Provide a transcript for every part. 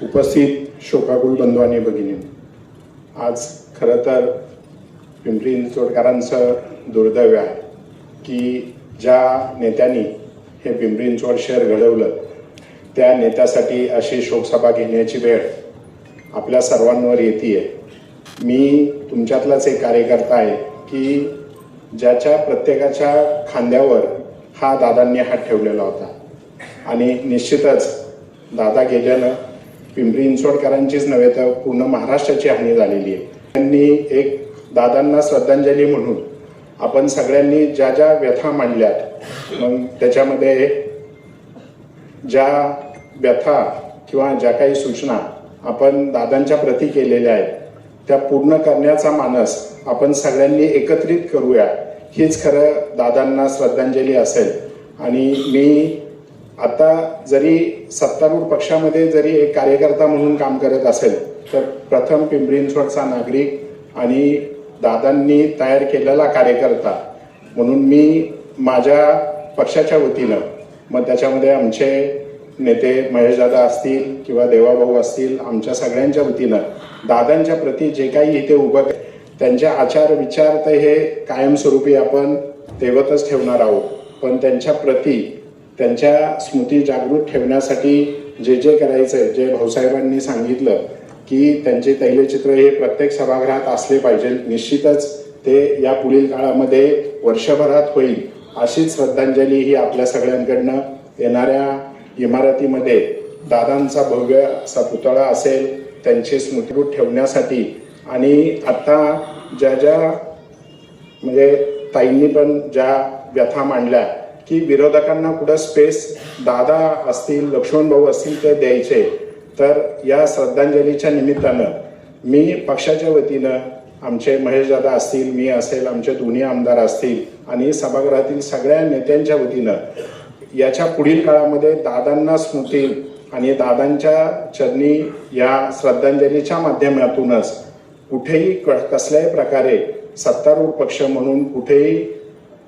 उपस्थित शोकाकुल बंधू आणि भगिनी, आज खरं तर पिंपरी चिंचवडकरांचं दुर्दैव आहे की ज्या नेत्यांनी हे पिंपरी चिंचवड शहर घडवलं त्या नेत्यासाठी अशी शोकसभा घेण्याची वेळ आपल्या सर्वांवर येते. मी तुमच्यातलाच एक कार्यकर्ता आहे की ज्याच्या प्रत्येकाच्या खांद्यावर हा दादांनी हात ठेवलेला होता आणि निश्चितच दादा गेल्यानं पिंपरी चिंचवडकरांचीच नव्हे तर पूर्ण महाराष्ट्राची हानी झालेली आहे. त्यांनी एक दादांना श्रद्धांजली म्हणून आपण सगळ्यांनी ज्या ज्या व्यथा मांडल्यात, मग त्याच्यामध्ये ज्या व्यथा किंवा ज्या काही सूचना आपण दादांच्या प्रती केलेल्या आहेत त्या पूर्ण करण्याचा मानस आपण सगळ्यांनी एकत्रित करूया, हीच खरं दादांना श्रद्धांजली असेल. आणि मी आता जरी सत्तारूढ पक्षामध्ये जरी एक कार्यकर्ता म्हणून काम करत असेल तर प्रथम पिंपरी चिंचवडचा नागरिक आणि दादांनी तयार केलेला कार्यकर्ता म्हणून मी माझ्या पक्षाच्या वतीनं, मग त्याच्यामध्ये आमचे नेते महेशदादा असतील किंवा देवाभाऊ असतील, आमच्या सगळ्यांच्या वतीनं दादांच्या प्रती जे काही इथे उभं त्यांचे आचार विचार तर हे कायमस्वरूपी आपण तेवतच ठेवणार आहोत, पण त्यांच्या प्रती त्यांच्या स्मृती जागृत ठेवण्यासाठी जे जे करायचं, जे भाऊसाहेबांनी सांगितलं की त्यांचे तैलचित्र हे प्रत्येक सभागृहात असले पाहिजे, निश्चितच ते या पुढील काळामध्ये वर्षभरात होईल. अशीच श्रद्धांजली ही आपल्या सगळ्यांकडनं येणाऱ्या इमारतीमध्ये दादांचा भव्य असा पुतळा असेल त्यांची स्मृती ठेवण्यासाठी. आणि आता ज्या ज्या म्हणजे ताईंनी पण ज्या व्यथा मांडल्या की विरोधकांना कुठं स्पेस दादा असतील, लक्ष्मण भाऊ असतील ते द्यायचे, तर या श्रद्धांजलीच्या निमित्तानं मी पक्षाच्या वतीनं आमचे महेशदादा असतील, मी असेल, आमचे दोन्ही आमदार असतील आणि सभागृहातील सगळ्या नेत्यांच्या वतीनं याच्या पुढील काळामध्ये दादांना स्मृती आणि दादांच्या चरणी या श्रद्धांजलीच्या माध्यमातूनच कुठेही कसल्याही प्रकारे सत्तारूढ पक्ष म्हणून कुठेही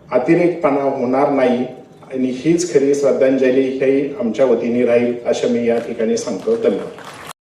अतिरेकपणा होणार नाही आणि हीच खरी श्रद्धांजली ही आमच्या वतीने राहील असं मी या ठिकाणी सांगतो. धन्यवाद.